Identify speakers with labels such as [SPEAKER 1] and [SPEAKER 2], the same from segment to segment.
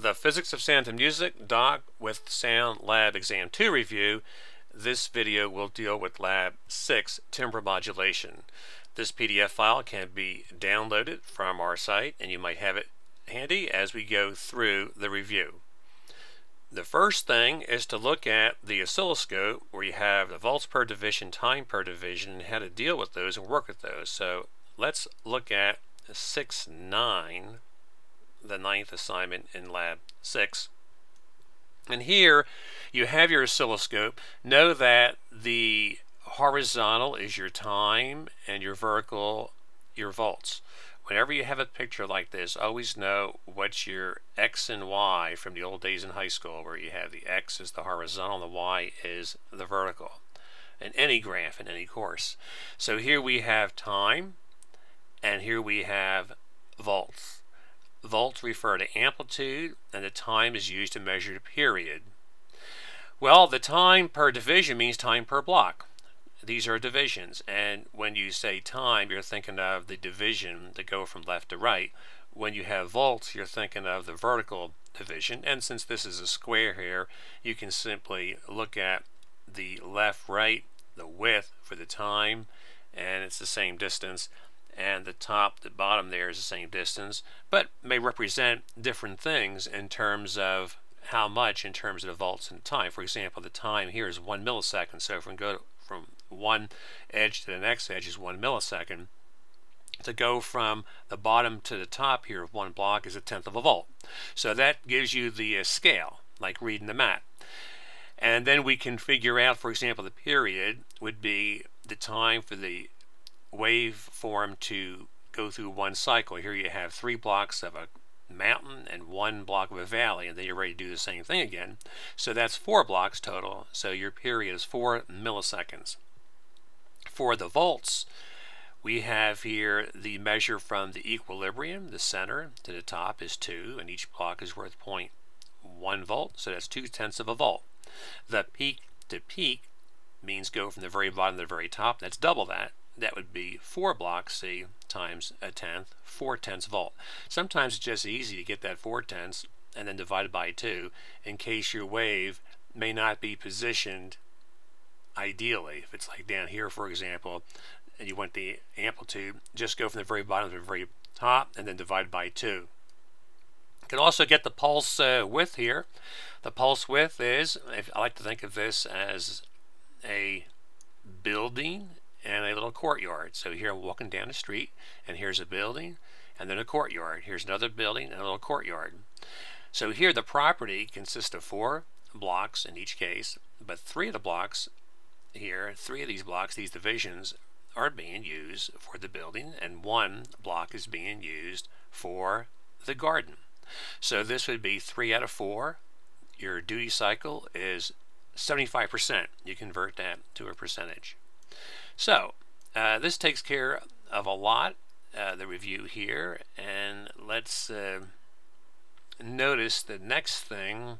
[SPEAKER 1] The Physics of Sound and Music Doc with Sound Lab Exam 2 review. This video will deal with Lab 6, Timbre Modulation. This PDF file can be downloaded from our site, and you might have it handy as we go through the review. The first thing is to look at the oscilloscope, where you have the volts per division, time per division, and how to deal with those and work with those. So let's look at 6.9, the ninth assignment in Lab 6. And here you have your oscilloscope. Know that the horizontal is your time and your vertical your volts. Whenever you have a picture like this, always know what's your X and Y from the old days in high school, where you have the X is the horizontal and the Y is the vertical in any graph in any course. So here we have time, and here we have volts. Volts refer to amplitude, and the time is used to measure the period. Well, the time per division means time per block. These are divisions, and when you say time, you're thinking of the division that go from left to right. When you have volts, you're thinking of the vertical division, and since this is a square here, you can simply look at the left, right, the width for the time, and it's the same distance, and the top, the bottom there is the same distance, but may represent different things in terms of how much in terms of the volts and time. For example, the time here is 1 millisecond, so if we go from one edge to the next edge is 1 millisecond. To go from the bottom to the top here of one block is 1/10 of a volt. So that gives you the scale, like reading the map. And then we can figure out, for example, the period would be the time for the waveform to go through one cycle. Here you have 3 blocks of a mountain and 1 block of a valley, and then you're ready to do the same thing again. So that's 4 blocks total, so your period is 4 milliseconds. For the volts, we have here the measure from the equilibrium, the center to the top is 2, and each block is worth 0.1 volt, so that's 2/10 of a volt. The peak to peak means go from the very bottom to the very top. That's double that. That would be 4 blocks, see, times 1/10, 4/10 volt. Sometimes it's just easy to get that 4/10 and then divide by 2 in case your wave may not be positioned ideally. If it's like down here, for example, and you want the amplitude, just go from the very bottom to the very top and then divide by 2. You can also get the pulse width here. The pulse width is, I like to think of this as a building and a little courtyard. So here I'm walking down the street, and here's a building and then a courtyard. Here's another building and a little courtyard. So here the property consists of 4 blocks in each case, but 3 of the blocks here, 3 of these blocks, these divisions, are being used for the building, and 1 block is being used for the garden. So this would be 3 out of 4. Your duty cycle is 75%. You convert that to a percentage. So this takes care of a lot, the review here, and let's notice the next thing.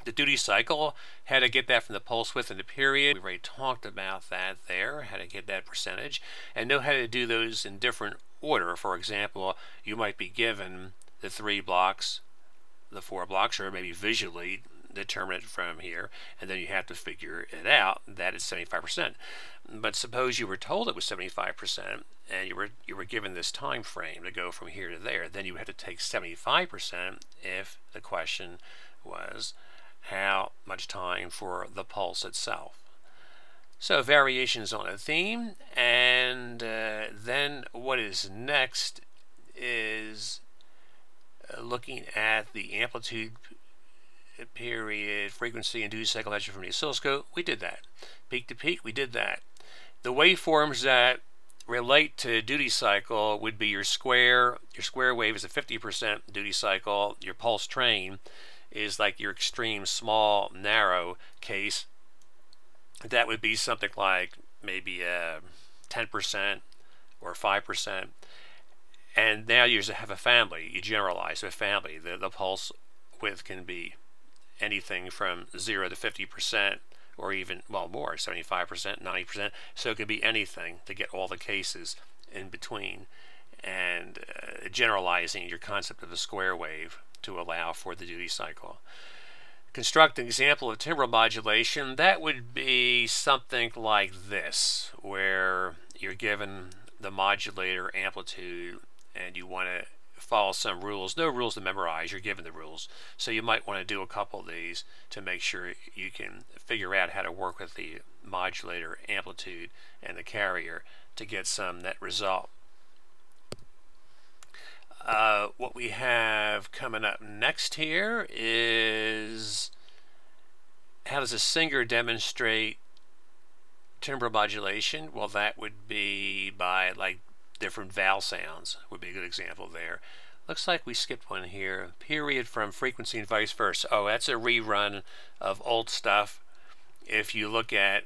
[SPEAKER 1] The duty cycle, how to get that from the pulse width and the period. We've already talked about that there, how to get that percentage, and know how to do those in different order. For example, you might be given the 3 blocks, the 4 blocks, or maybe visually determine it from here, and then you have to figure it out that it's 75%. But suppose you were told it was 75%, and you were given this time frame to go from here to there. Then you had to take 75% if the question was how much time for the pulse itself. So variations on a theme, and then what is next is looking at the amplitude, period, frequency, and duty cycle measure from the oscilloscope. We did that. Peak to peak, we did that. The waveforms that relate to duty cycle would be your square. Your square wave is a 50% duty cycle. Your pulse train is like your extreme small narrow case. That would be something like maybe 10% or 5%. And now you have a family. You generalize a family. The pulse width can be anything from 0 to 50%, or even, well, more, 75%, 90%. So it could be anything to get all the cases in between. And generalizing your concept of a square wave to allow for the duty cycle. Construct an example of timbre modulation. That would be something like this, where you're given the modulator amplitude and you want to follow some rules. No rules to memorize, you're given the rules. So you might want to do a couple of these to make sure you can figure out how to work with the modulator amplitude and the carrier to get some net result. What we have coming up next here is how does a singer demonstrate timbre modulation? Well, that would be by like different vowel sounds would be a good example there. Looks like we skipped one here. Period from frequency and vice versa. Oh, that's a rerun of old stuff. If you look at,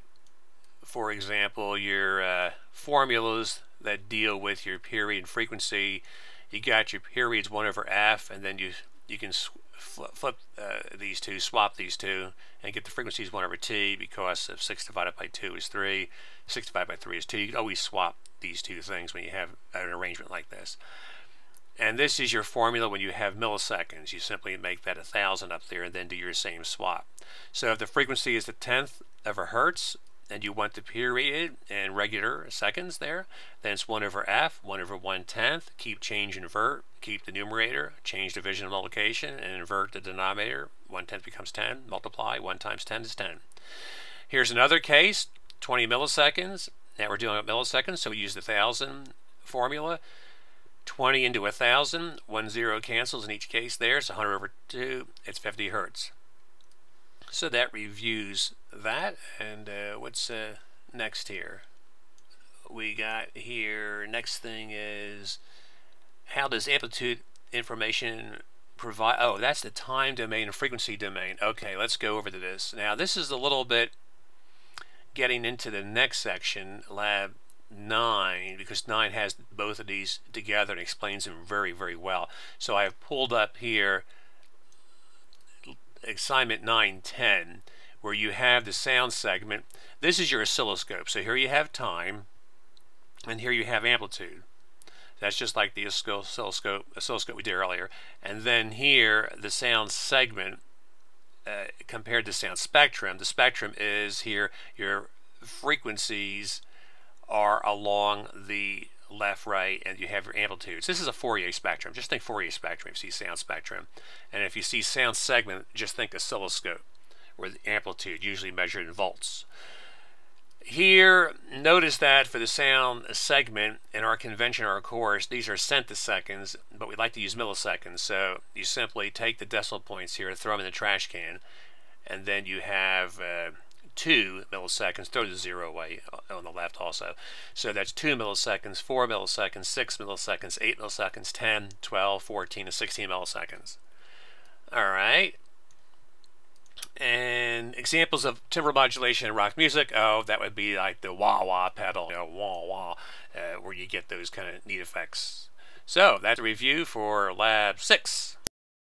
[SPEAKER 1] for example, your formulas that deal with your period and frequency, you got your periods 1 over f, and then you can flip these two, swap these two, and get the frequencies 1 over t, because if 6 divided by 2 is 3, 6 divided by 3 is 2. You can always swap these two things when you have an arrangement like this. And this is your formula when you have milliseconds. You simply make that 1,000 up there and then do your same swap. So if the frequency is the 10th of a hertz, and you want the period in regular seconds there, then it's 1 over f, 1 over 1/10, keep, change, invert, keep the numerator, change division and multiplication, and invert the denominator. 1/10 becomes 10, multiply, 1 times 10 is 10. Here's another case, 20 milliseconds. Now we're dealing with milliseconds, so we use the 1,000 formula. 20 into 1,000, 1 0 cancels in each case there, so 100 over 2, it's 50 hertz. So that reviews that, and what's next here? We got here, next thing is, how does amplitude information provide, oh, that's the time domain and frequency domain. Okay, let's go over to this. Now this is a little bit getting into the next section, lab 9, because 9 has both of these together and explains them very, very well. So I have pulled up here assignment 910, where you have the sound segment. This is your oscilloscope. So here you have time, and here you have amplitude. That's just like the oscilloscope we did earlier. And then here, the sound segment compared to sound spectrum. The spectrum is here, your frequencies are along the left, right, and you have your amplitudes. This is a Fourier spectrum. Just think Fourier spectrum if you see sound spectrum. And if you see sound segment, just think oscilloscope, where the amplitude usually measured in volts. Here, notice that for the sound segment in our convention, our course, these are centiseconds, but we like to use milliseconds. So you simply take the decimal points here, throw them in the trash can, and then you have 2 milliseconds, throw the 0 away on the left also. So that's 2 milliseconds, 4 milliseconds, 6 milliseconds, 8 milliseconds, 10, 12, 14, and 16 milliseconds. All right. And examples of timbre modulation in rock music, oh, that would be like the wah-wah pedal, you know, wah-wah, where you get those kind of neat effects. So that's a review for Lab 6.